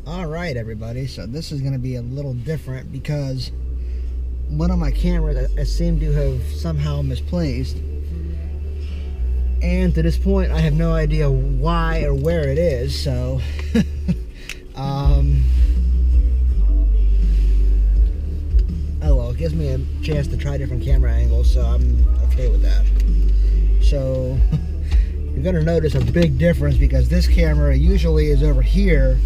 Alright everybody, so this is going to be a little different because one of my cameras I seem to have somehow misplaced, and to this point I have no idea why or where it is, so oh well, it gives me a chance to try different camera angles, so I'm okay with that. So you're going to notice a big difference because this camera usually is over here.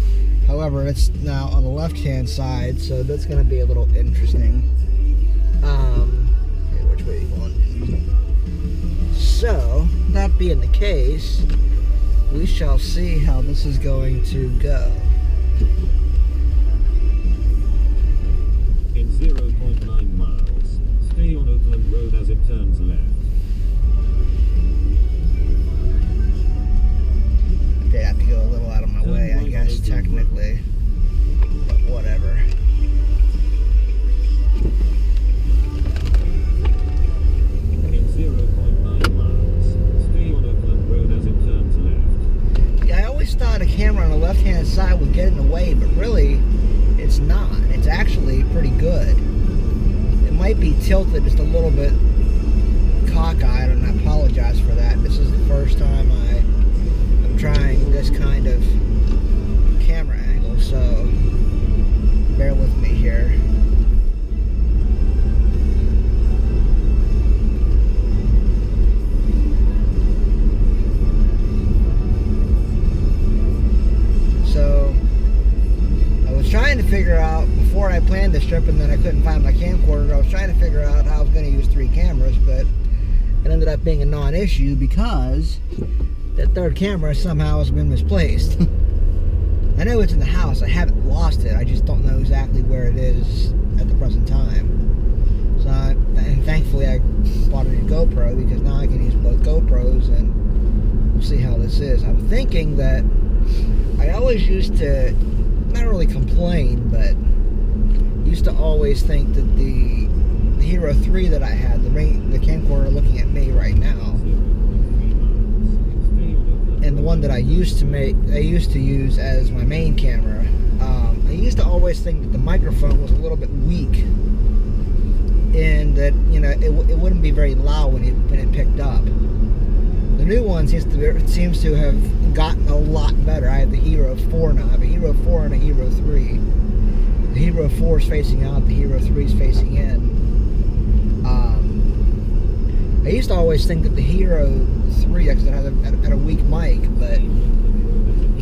However, it's now on the left-hand side, so that's going to be a little interesting. Okay, which way are you going? So, that being the case, we shall see how this is going to go. In 0.9 miles, stay on Oakland Road as it turns left. They have to go a little out of my way, I guess, technically. But whatever. In 0.9 miles, stay on Oakland Road as it turns left. Yeah, I always thought a camera on the left-hand side would get in the way, but really, it's not. It's actually pretty good. It might be tilted just a little bit cockeyed, and I apologize for that. This is the first time I'm trying this kind of camera angle, so bear with me here. So I was trying to figure out, before I planned this trip and then I couldn't find my camcorder, I was trying to figure out how I was going to use 3 cameras, but it ended up being a non-issue because that third camera somehow has been misplaced. I know it's in the house. I haven't lost it. I just don't know exactly where it is at the present time. So, and thankfully I bought a new GoPro because now I can use both GoPros, and we'll see how this is. I'm thinking that I always used to, not really complain, but used to always think that the Hero 3 that I had, the camcorder looking at me right now, and the one that I used to use as my main camera, I used to always think that the microphone was a little bit weak, and that, you know, it wouldn't be very loud when it picked up. The new one seems to have gotten a lot better. I have the Hero 4 now. I have a Hero 4 and a Hero 3. The Hero 4 is facing out, the Hero 3 is facing in. I used to always think that the Hero 3, because it had a weak mic, but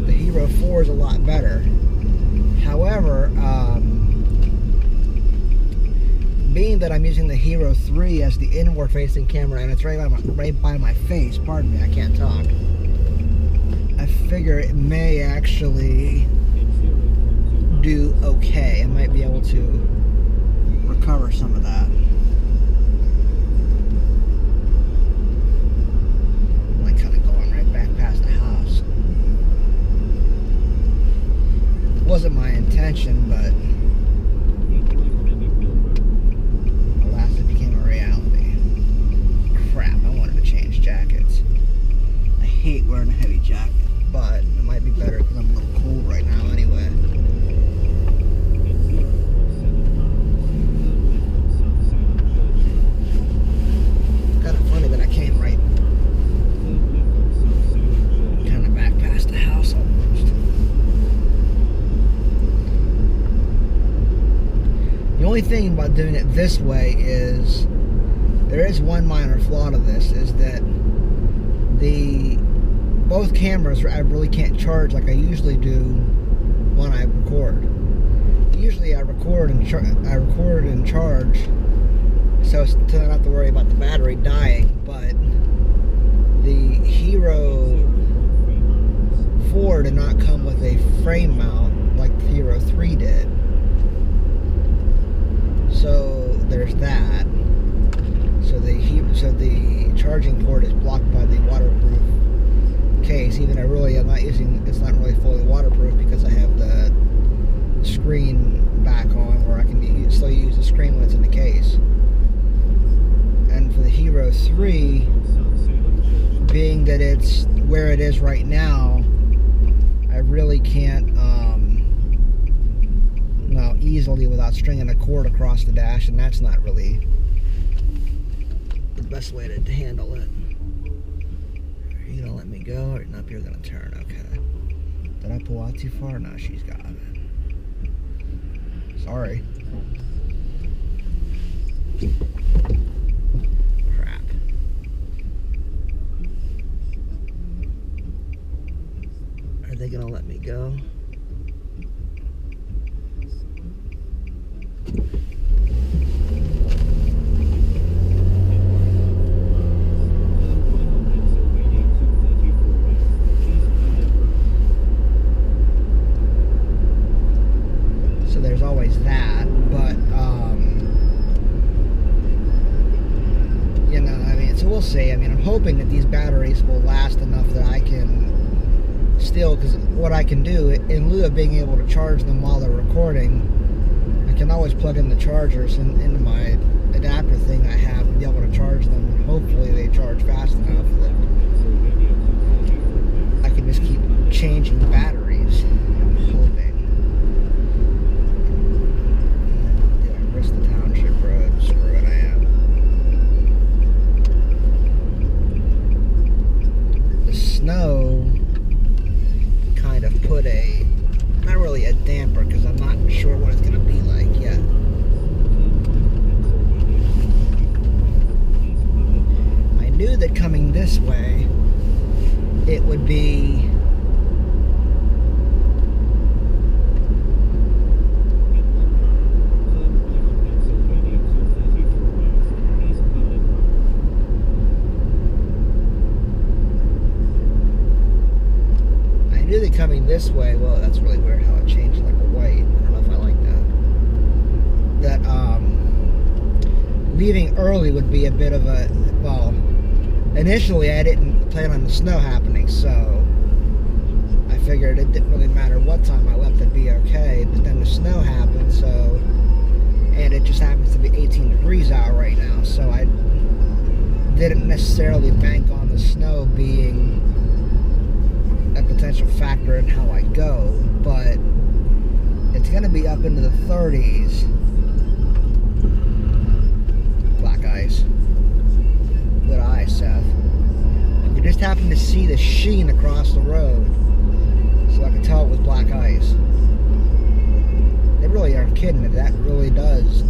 the Hero 4 is a lot better. However, being that I'm using the Hero 3 as the inward-facing camera, and it's right by my face, pardon me, I can't talk, I figure it may actually do okay. I might be able to recover some of that. Wasn't my intention, but alas, it became a reality. Crap, I wanted to change jackets. I hate wearing a heavy jacket, but it might be better because I'm a little cold right now anyway. It's kind of funny that I came right kind of back past the house almost. The only thing about doing it this way is, there is one minor flaw to this, is that both cameras I really can't charge like I usually do when I record. Usually I record and charge so as to not have to worry about the battery dying, but the Hero 4 did not come with a frame mount like the Hero 3 did. So there's that. So the charging port is blocked by the waterproof case. Even I'm not using, it's not really fully waterproof because I have the screen back on where I can still use the screen when it's in the case. And for the Hero 3, being that it's where it is right now, I really can't easily without stringing a cord across the dash, and that's not really the best way to handle it. Are you gonna let me go, or nope, you're gonna turn? Okay. Did I pull out too far? No, she's got it. Sorry. Crap. Are they gonna let me go? So there's always that, but you know, I mean, so we'll see. I mean, I'm hoping that these batteries will last enough that I can still, because what I can do, in lieu of being able to charge them while they're recording, I can always plug in the chargers into my adapter thing I have to be able to charge them. Hopefully they charge fast enough that I can just keep changing batteries. I'm hoping. Did I miss the township road? Screw it, I am. The snow kind of put not really a damper, because I'm not sure what it's going to be like yet. I knew that coming this way, it would be coming this way. Well, that's really weird how it changed like a white. I don't know if I like that. That leaving early would be a bit of a, well, initially I didn't plan on the snow happening, so I figured it didn't really matter what time I left, it'd be okay. But then the snow happened, so, and it just happens to be 18 degrees out right now, so I didn't necessarily bank on the snow being a potential factor in how I go, but it's going to be up into the 30s. Black ice. Good eye, Seth. I could just happen to see the sheen across the road, so I could tell it was black ice. They really aren't kidding. That really does.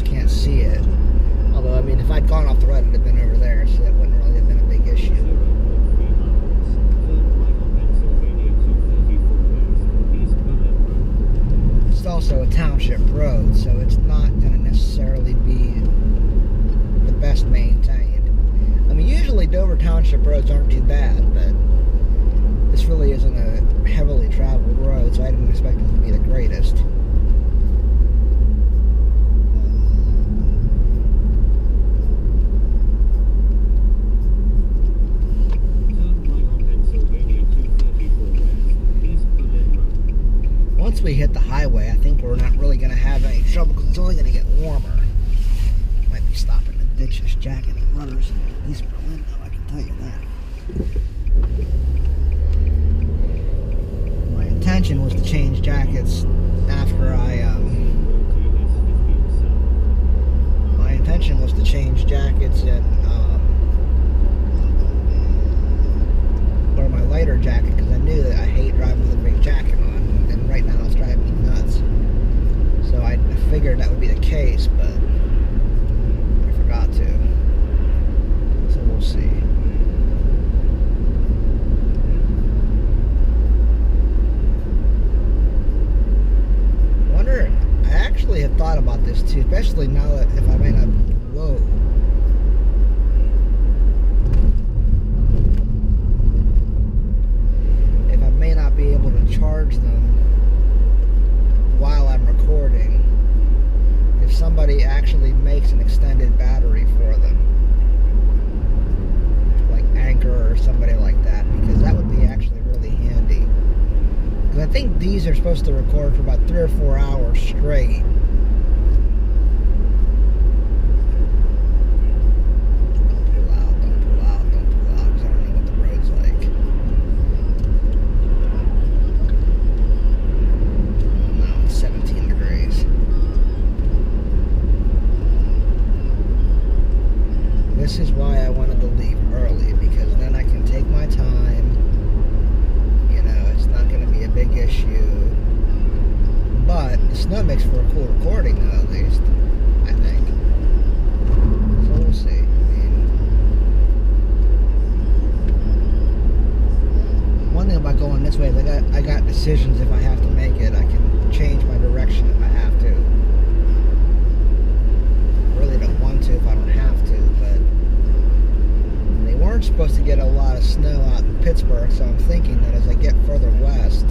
Can't see it. Although, I mean, if I'd gone off the road, it'd have been over there, so that wouldn't really have been a big issue. It's also a township road, so it's not going to necessarily be the best maintained. I mean, usually Dover Township roads aren't too bad, but this really isn't a heavily traveled road, so I didn't expect it to be the greatest. Once we hit the highway, I think we're not really going to have any trouble, because it's only going to get warmer. Might be stopping to ditch this jacket and runners in East Berlin, though, I can tell you that. My intention was to change jackets after my intention was to change jackets in or my lighter jacket, because I knew that I hate driving with a big jacket on. And right now it's driving me nuts. So I figured that would be the case, but I forgot to. So we'll see. I wonder, I actually have thought about this too, especially now that if I may not, whoa. If I may not be able to charge them while I'm recording, if somebody actually makes an extended battery for them, like Anchor or somebody like that, because that would be actually really handy. Because I think these are supposed to record for about 3 or 4 hours straight. Don't be loud, don't be this is why I wanted to leave early, because then I can take my time. You know, it's not going to be a big issue. But the snow makes for a cool recording, though, at least, I think. So we'll see. One thing about going this way is I got decisions if I have to make it. I can change my direction if I have to. I really don't want to if I don't have to, but they weren't supposed to get a lot of snow out in Pittsburgh, so I'm thinking that as I get further west,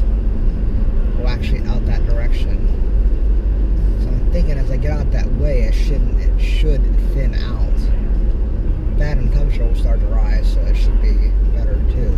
we'll actually out that direction. So I'm thinking as I get out that way, it should thin out. Bad and temperature will start to rise, so it should be better too.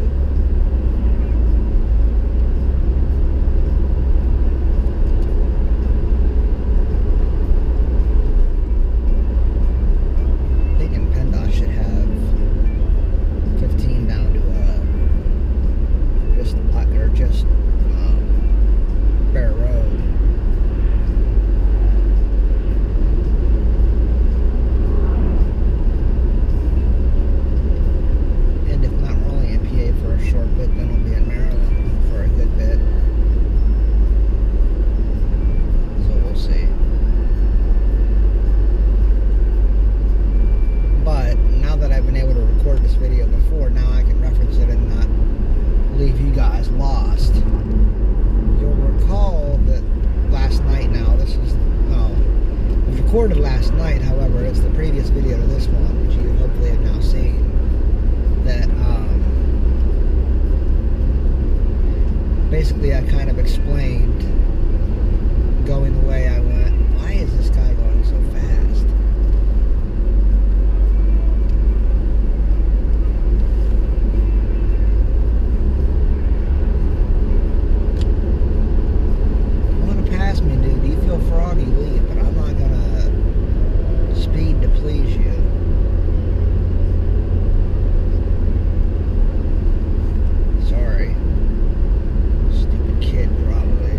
Recorded last night, however, it's the previous video to this one, which you hopefully have now seen, that basically I kind of explained going the way I went. Why is this guy going so fast? You want to pass me, dude? Do you feel froggy? Leave, but I'm not gonna speed to please you. Sorry. Stupid kid, probably.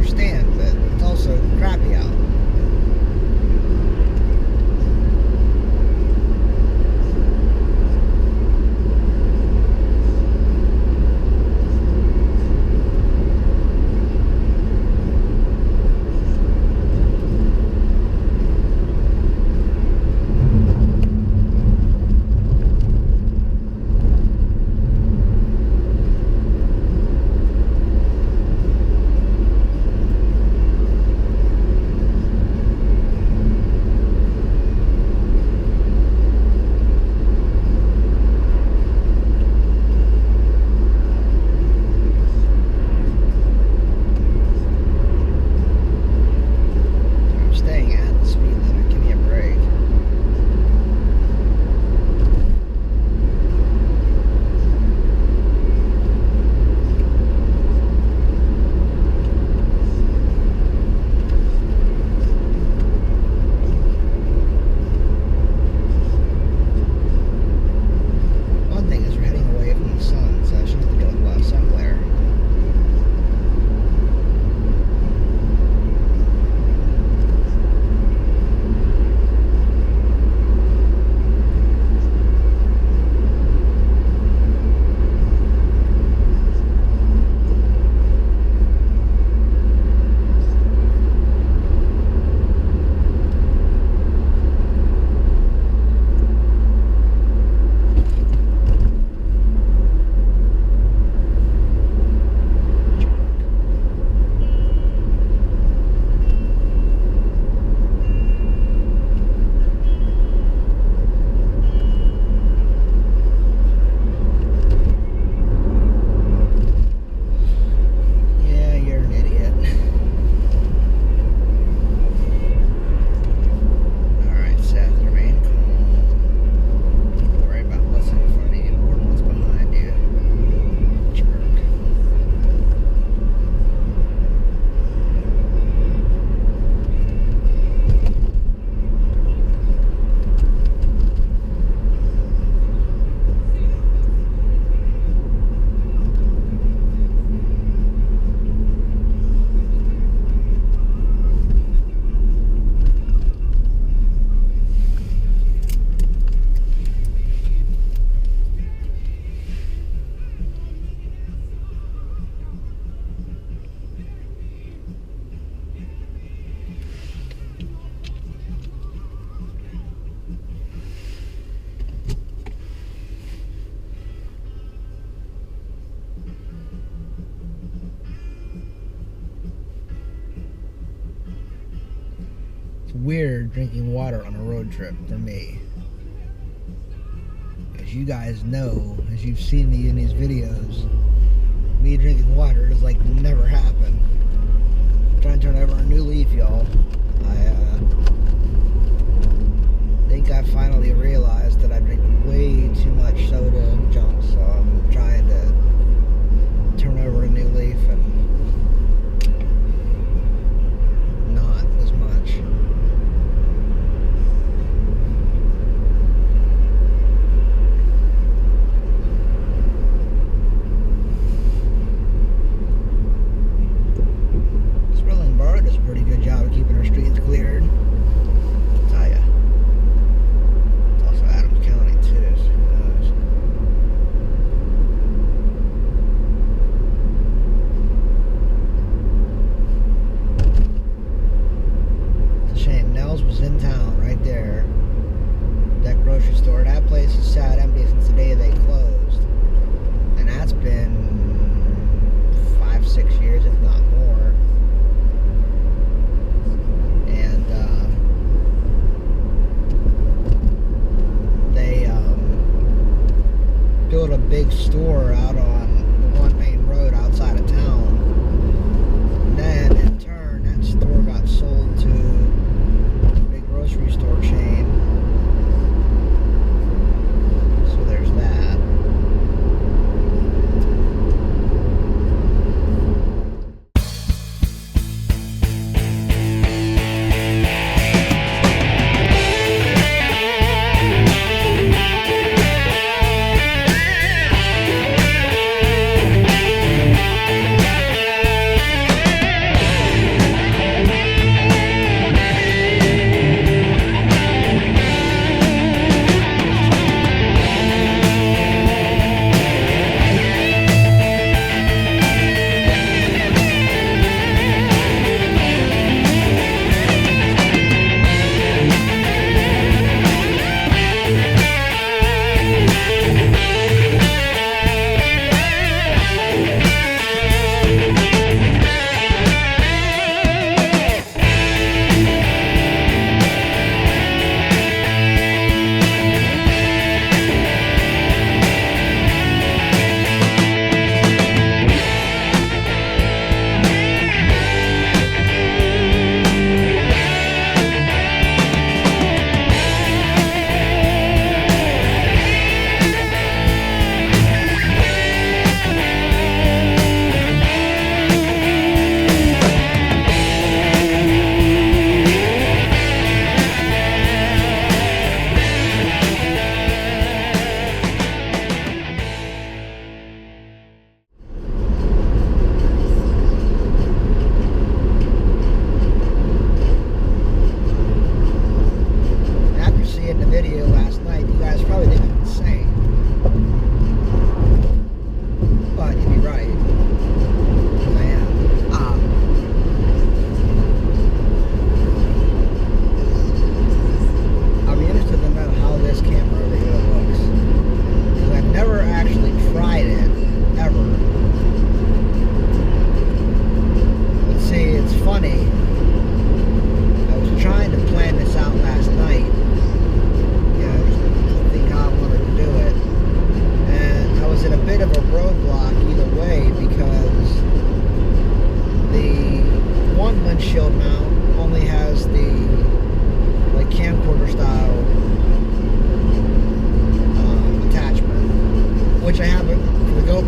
understand, but it's also crappy out. It's weird drinking water on a road trip for me. As you guys know, as you've seen me in these videos, me drinking water is like never happened. I'm trying to turn over a new leaf, y'all. I think I finally realized that I drink way too much soda and junk, so I'm trying to turn over a new leaf and not as much. Does a pretty good job of keeping our streets cleared. I'll tell ya. It's also Adams County too, so who knows. It's a shame. Nell's was in town right there. That grocery store. That place has sat empty since the day they closed. And that's been 5-6 years, if not more. Built a big store out on the one main road outside of town. And then in turn, that store got sold to a big grocery store chain. So there's that.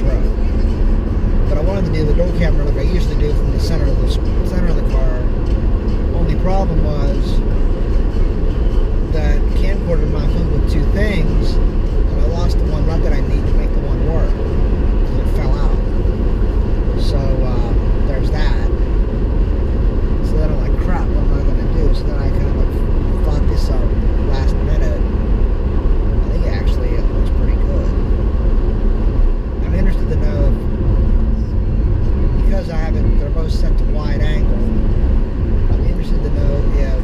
Pro. But I wanted to do the dual camera like I usually do from the center of the car. Only problem was that camcorder mounted with two things, and I lost the one rod that I need to make the one work because it fell out. So there's that. So then I'm like, crap, what am I going to do? So then I kind of thought this out last minute. I think actually it looks pretty good. I'm interested to know if, because I have it, they're both set to wide angle, I'm interested to know if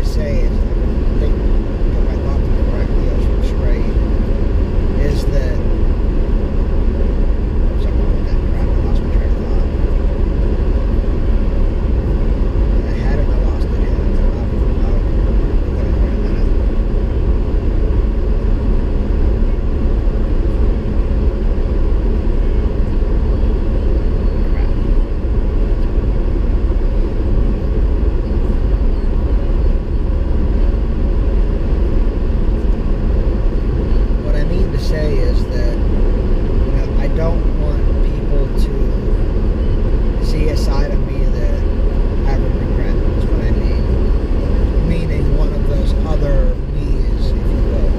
say is, I think, put my thoughts correctly, I was straight, is that, sorry about that crap, I lost my train of thought. I had it and I lost it again. I'll put it in a minute. Crap. What I mean to say is that, I don't want people to see a side of me that I would regret, is what I mean. Meaning one of those other me's, if you will.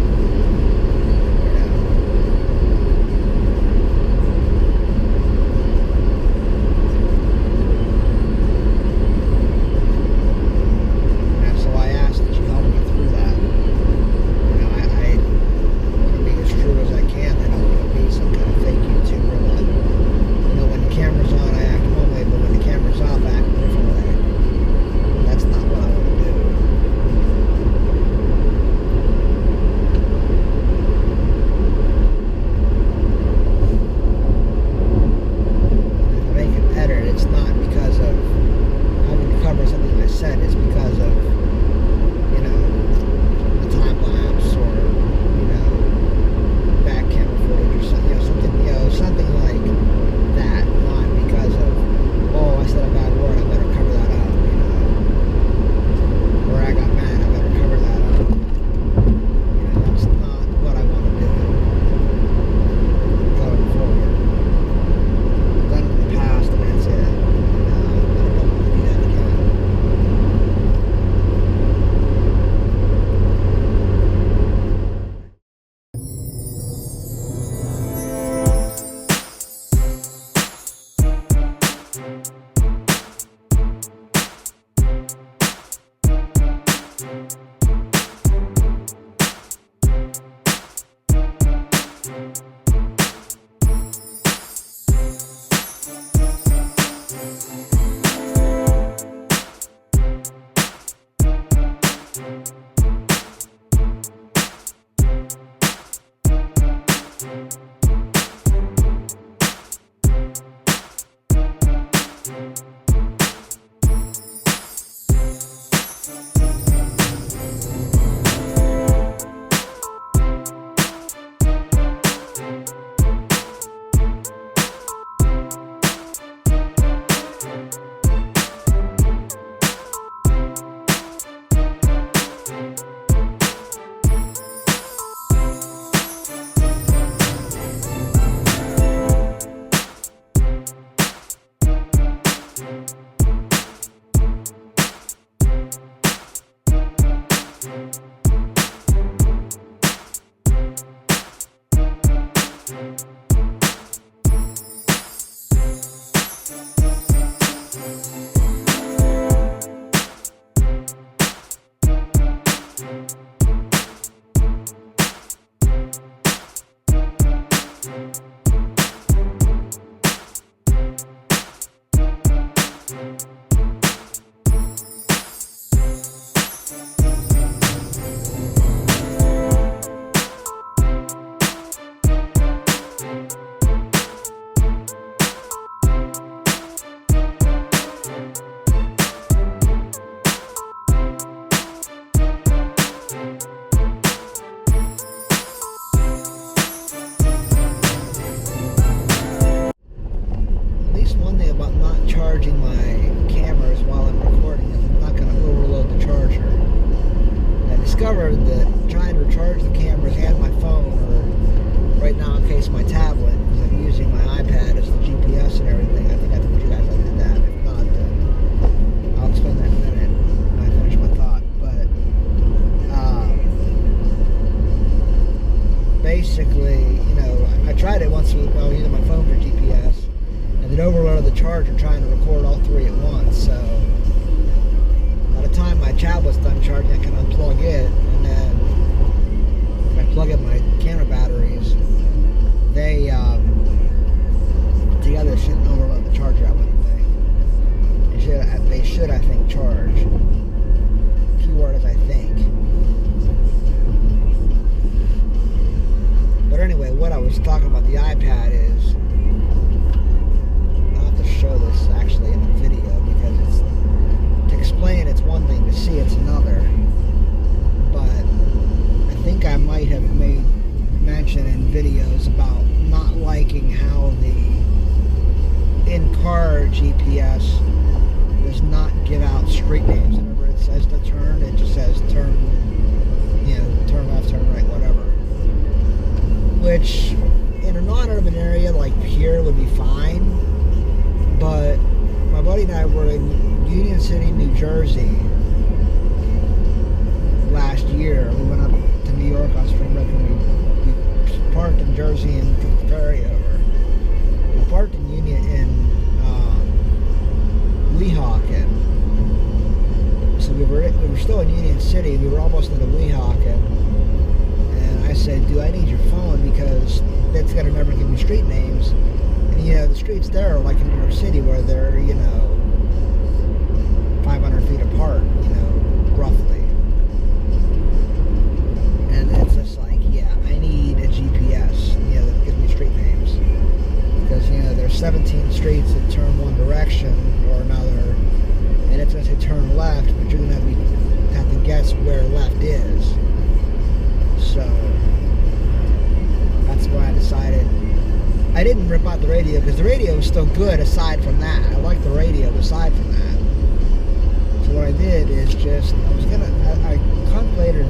So I ask that you help me through that. I want to be as true as I can. I don't want to be some kind of fake YouTuber that, when the camera's on, I act one way, but when the camera's off, I act a different way. That's not what I want to do. If I make it better, it's not because of having to cover something I said. It's because of, the time lapse or, back camera footage or something, something like that. Not because of, I said a bad word, I better cover that up, or I got mad, I better cover that up. That's not what I want to do going forward. I've done it in the past and that's it. I don't want to do that again. discovered that trying to recharge the cameras and my phone, or right now in case my tablet, because I'm using my iPad as the GPS and everything. I think I told you guys I did that. If not, then I'll explain that in a minute when I finish my thought. But basically, you know, I tried it once with using my phone for GPS, and it overloaded the charger trying to record all three at once. So by the time my tablet's done charging, I can unplug it, and then if I plug in my camera batteries, they together shouldn't overload the charger, I wouldn't think. They should, I think, charge. Keyword is I think. buddy. We were almost in a Weehawken, and I said, "Do I need your phone because that's gonna never give me street names?" And you know, the streets there are like in New York City, where they're 500 feet apart, roughly. And it's just like, yeah, I need a GPS, that gives me street names. Because, there's 17 streets that turn one direction or another, and it's going to say turn left, but you're going to have to guess where left is. So, that's why I decided. I didn't rip out the radio, because the radio was still good aside from that. I like the radio aside from that. So what I did is just, I contemplated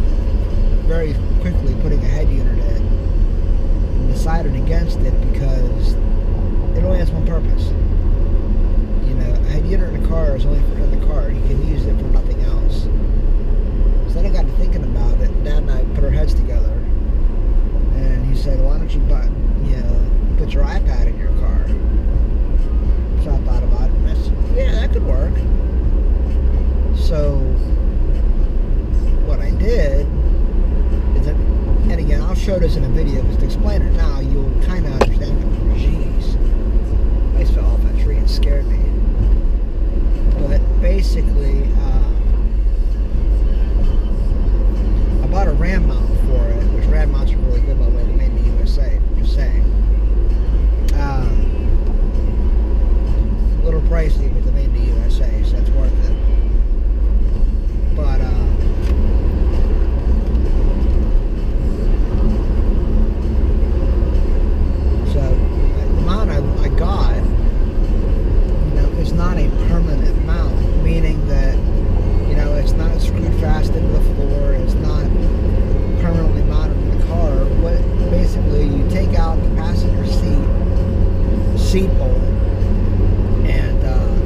very quickly putting a head unit in, and decided against it because it only has one purpose. A head unit in a car is only for in the car. You can use it for nothing else. So then I got to thinking about it. Dad and I put our heads together, and he said, "Why don't you put your iPad in your car?" So I thought about it, and I said, "Yeah, that could work." So what I did is that, and again, I'll show this in a video because to explain it now, you'll kind of understand it. Jeez, I just fell off that tree and scared me. But basically, I bought a RAM mount for it, which RAM mounts are really good, by the way. They made in the USA. Just saying. A little pricey, but they made in the USA, so that's worth it. But so the mount I got, is not a permanent mount, meaning that it's not screwed fast into the floor. It's not permanently mounted in the car. What basically you take out the passenger seat bolt, and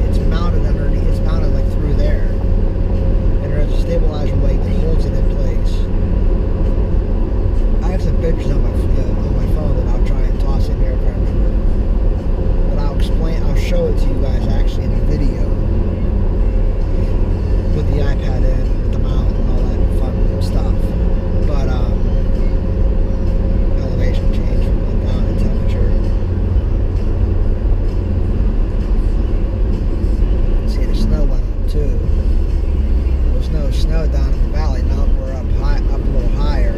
it's mounted underneath. It's mounted like through there. There's a stabilizer weight that holds it in place. I have some pictures on my phone that I'll try and toss in here if I remember. But I'll show it to you guys actually in a video with the iPad in, with the mount and all that fun stuff. But elevation change went down in temperature. See, the snow went up too. No snow down in the valley. Now we're up a little higher.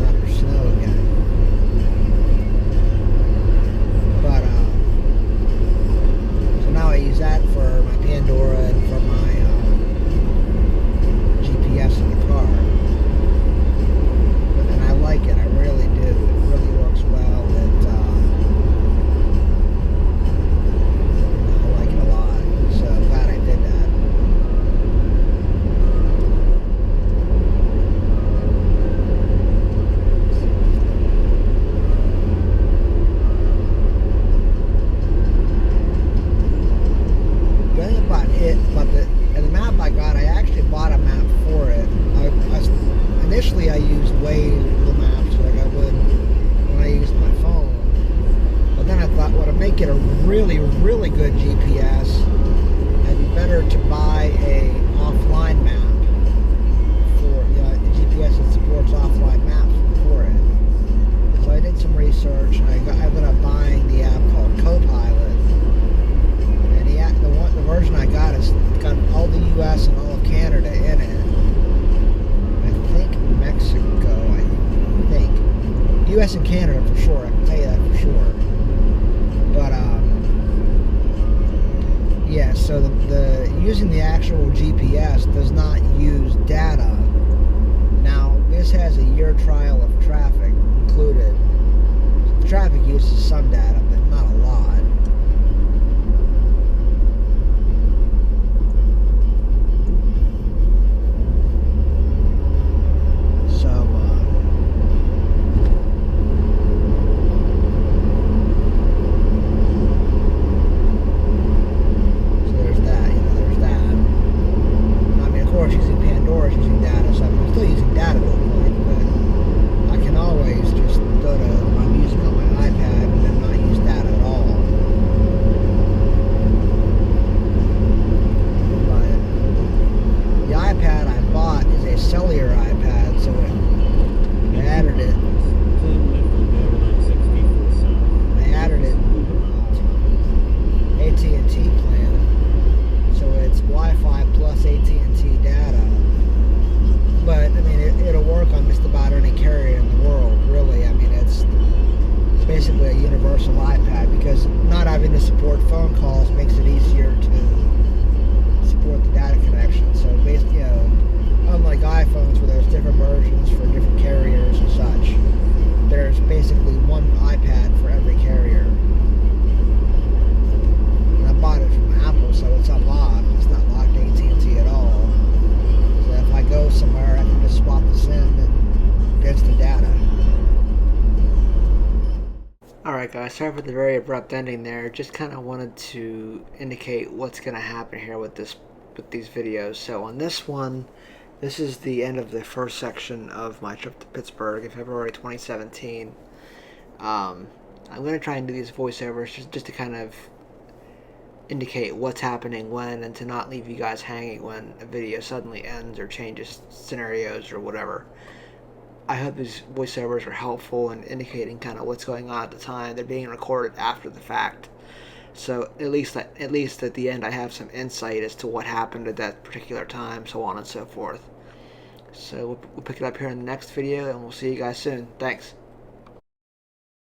Not for snow again. But so now I use that for my Pandora and for my GPS in the car. And I like it. I really do. It really works well. I like it a lot. So I'm glad I did that. And the map I got, I actually bought a map for it. Initially, I used Waze maps like I would when I used my phone. But then I thought, well, to make it a really, really good GPS, it'd be better to buy a offline map for a GPS that supports offline maps for it. So I did some research, and I ended up buying the app called Copilot. The version I got has got all the U.S. and all of Canada in it. I think Mexico, U.S. and Canada for sure, I can tell you that for sure. But, yeah, so the using the actual GPS does not use data. Now, this has a year trial of traffic included. Traffic uses some data, but not a lot. it'll work on just about any carrier in the world, really. I mean, it's basically a universal iPad, because not having to support phone calls makes it easier to support the data connection. So basically, unlike iPhones where there's different versions for different carriers and such, there's basically one iPad for every carrier. And I bought it from Apple, so it's unlocked. It's not locked to AT&T at all. So if I go somewhere, I can just swap the SIM and get the data. Alright guys, sorry for the very abrupt ending there. Just kind of wanted to indicate what's going to happen here with these videos. So on this one, this is the end of the first section of my trip to Pittsburgh in February 2017. I'm going to try and do these voiceovers just to kind of indicate what's happening when, and to not leave you guys hanging when a video suddenly ends or changes scenarios or whatever. I hope these voiceovers are helpful in indicating kind of what's going on at the time. They're being recorded after the fact, so at least at the end I have some insight as to what happened at that particular time, so on and so forth. So we'll pick it up here in the next video, and we'll see you guys soon. Thanks.